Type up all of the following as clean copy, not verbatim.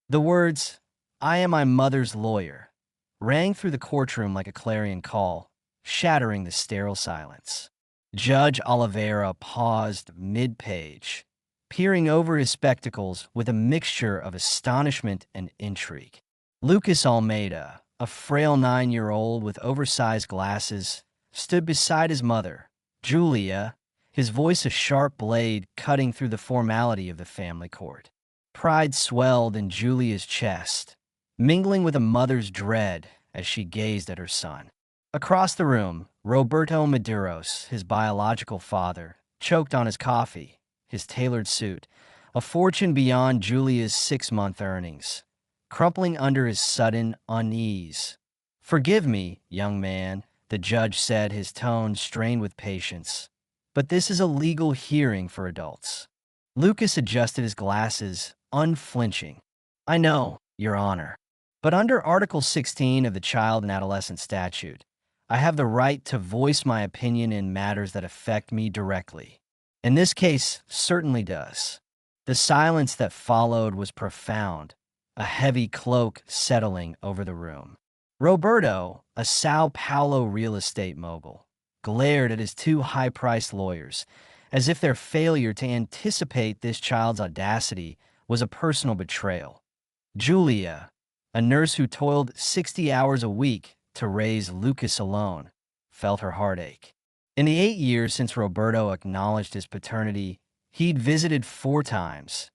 The words, "I am my mother's lawyer," rang through the courtroom like a clarion call, shattering the sterile silence. Judge Oliveira paused mid-page, peering over his spectacles with a mixture of astonishment and intrigue. Lucas Almeida, a frail 9-year-old with oversized glasses, stood beside his mother, Julia, his voice a sharp blade cutting through the formality of the family court. Pride swelled in Julia's chest, mingling with a mother's dread as she gazed at her son. Across the room, Roberto Medeiros, his biological father, choked on his coffee, his tailored suit, a fortune beyond Julia's 6-month earnings, crumpling under his sudden unease. "Forgive me, young man," the judge said, his tone strained with patience, "but this is a legal hearing for adults." Lucas adjusted his glasses, unflinching. "I know, Your Honor, but under Article 16 of the Child and Adolescent Statute, I have the right to voice my opinion in matters that affect me directly. And this case certainly does." The silence that followed was profound, a heavy cloak settling over the room. Roberto, a Sao Paulo real estate mogul, glared at his two high-priced lawyers, as if their failure to anticipate this child's audacity was a personal betrayal. Julia, a nurse who toiled 60 hours a week to raise Lucas alone, felt her heartache. In the 8 years since Roberto acknowledged his paternity, he'd visited 4 times,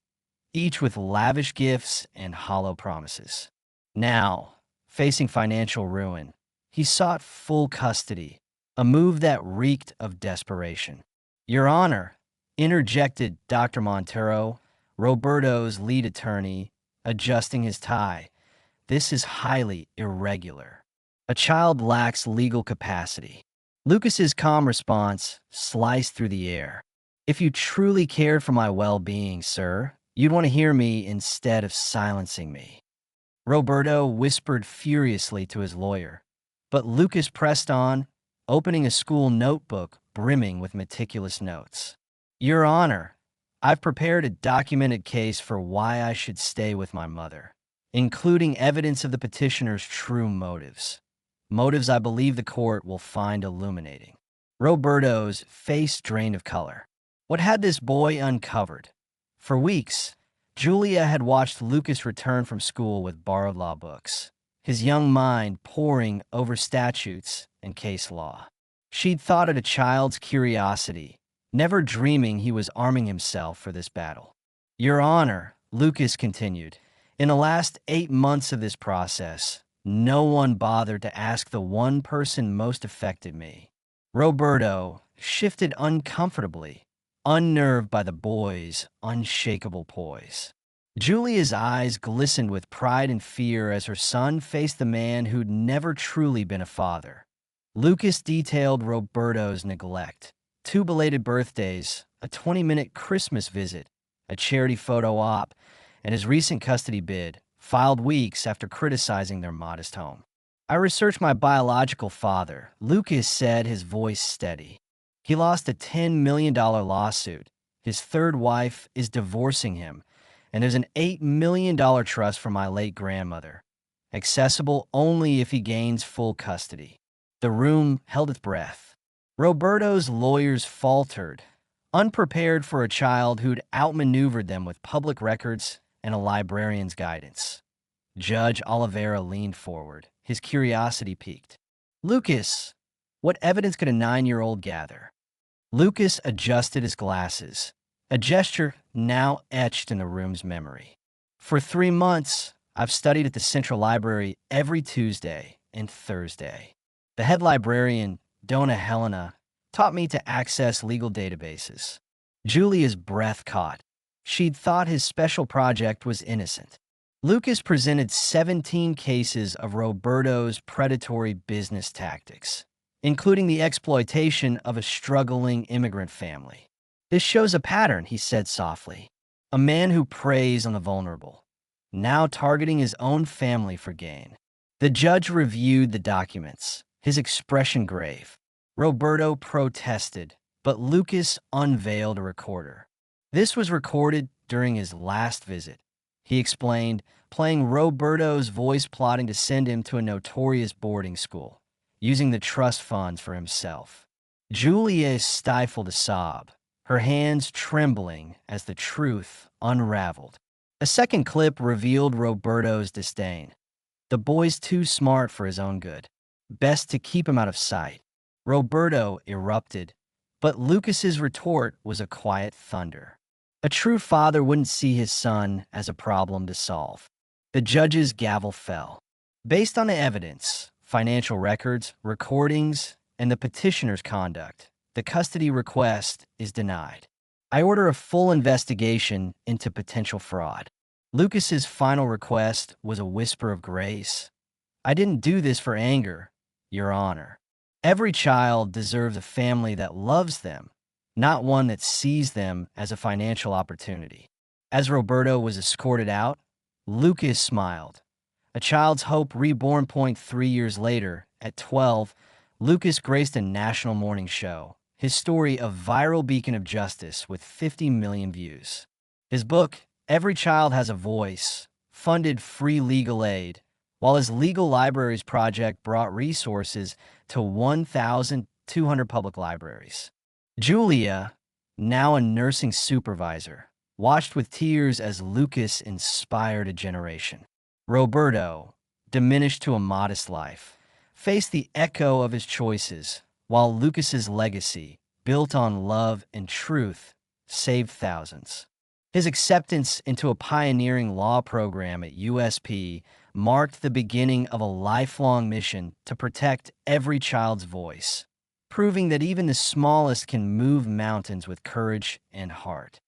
each with lavish gifts and hollow promises. Now, facing financial ruin, he sought full custody, a move that reeked of desperation. "Your Honor," interjected Dr. Montero, Roberto's lead attorney, adjusting his tie, "this is highly irregular. A child lacks legal capacity." Lucas's calm response sliced through the air. "If you truly cared for my well-being, sir, you'd want to hear me instead of silencing me." Roberto whispered furiously to his lawyer, but Lucas pressed on, opening a school notebook brimming with meticulous notes. "Your Honor, I've prepared a documented case for why I should stay with my mother, including evidence of the petitioner's true motives. Motives I believe the court will find illuminating." Roberto's face drained of color. What had this boy uncovered? For weeks, Julia had watched Lucas return from school with borrowed law books, his young mind poring over statutes and case law. She'd thought it a child's curiosity, never dreaming he was arming himself for this battle. "Your Honor," Lucas continued, "in the last 8 months of this process, no one bothered to ask the one person most affected me." Roberto shifted uncomfortably, unnerved by the boy's unshakable poise. Julia's eyes glistened with pride and fear as her son faced the man who'd never truly been a father. Lucas detailed Roberto's neglect: 2 belated birthdays, a 20-minute Christmas visit, a charity photo op, and his recent custody bid, filed weeks after criticizing their modest home. "I researched my biological father," Lucas said, his voice steady. "He lost a $10 million lawsuit. His third wife is divorcing him, and there's an $8 million trust for my late grandmother, accessible only if he gains full custody." The room held its breath. Roberto's lawyers faltered, unprepared for a child who'd outmaneuvered them with public records and a librarian's guidance. Judge Oliveira leaned forward, his curiosity piqued. "Lucas, what evidence could a 9-year-old gather?" Lucas adjusted his glasses, a gesture now etched in the room's memory. "For 3 months, I've studied at the Central Library every Tuesday and Thursday. The head librarian, Dona Helena, taught me to access legal databases." Julia's breath caught. She'd thought his special project was innocent. Lucas presented 17 cases of Roberto's predatory business tactics, including the exploitation of a struggling immigrant family. "This shows a pattern," he said softly. "A man who preys on the vulnerable, now targeting his own family for gain." The judge reviewed the documents, his expression grave. Roberto protested, but Lucas unveiled a recorder. "This was recorded during his last visit," he explained, playing Roberto's voice, plotting to send him to a notorious boarding school, using the trust funds for himself. Julia stifled a sob, her hands trembling as the truth unraveled. A second clip revealed Roberto's disdain. The boy's too smart for his own good. Best to keep him out of sight. Roberto erupted, but Lucas's retort was a quiet thunder. A true father wouldn't see his son as a problem to solve. The judge's gavel fell. Based on the evidence, financial records, recordings, and the petitioner's conduct, the custody request is denied. I order a full investigation into potential fraud. Lucas's final request was a whisper of grace. I didn't do this for anger, Your Honor. Every child deserves a family that loves them, not one that sees them as a financial opportunity. As Roberto was escorted out, Lucas smiled. A child's hope reborn. 3 years later, at 12, Lucas graced a national morning show, his story a viral beacon of justice with 50 million views. His book, Every Child Has a Voice, funded free legal aid, while his Legal Libraries project brought resources to 1,200 public libraries. Julia, now a nursing supervisor, watched with tears as Lucas inspired a generation. Roberto, diminished to a modest life, faced the echo of his choices, while Lucas's legacy, built on love and truth, saved thousands. His acceptance into a pioneering law program at USP marked the beginning of a lifelong mission to protect every child's voice, proving that even the smallest can move mountains with courage and heart.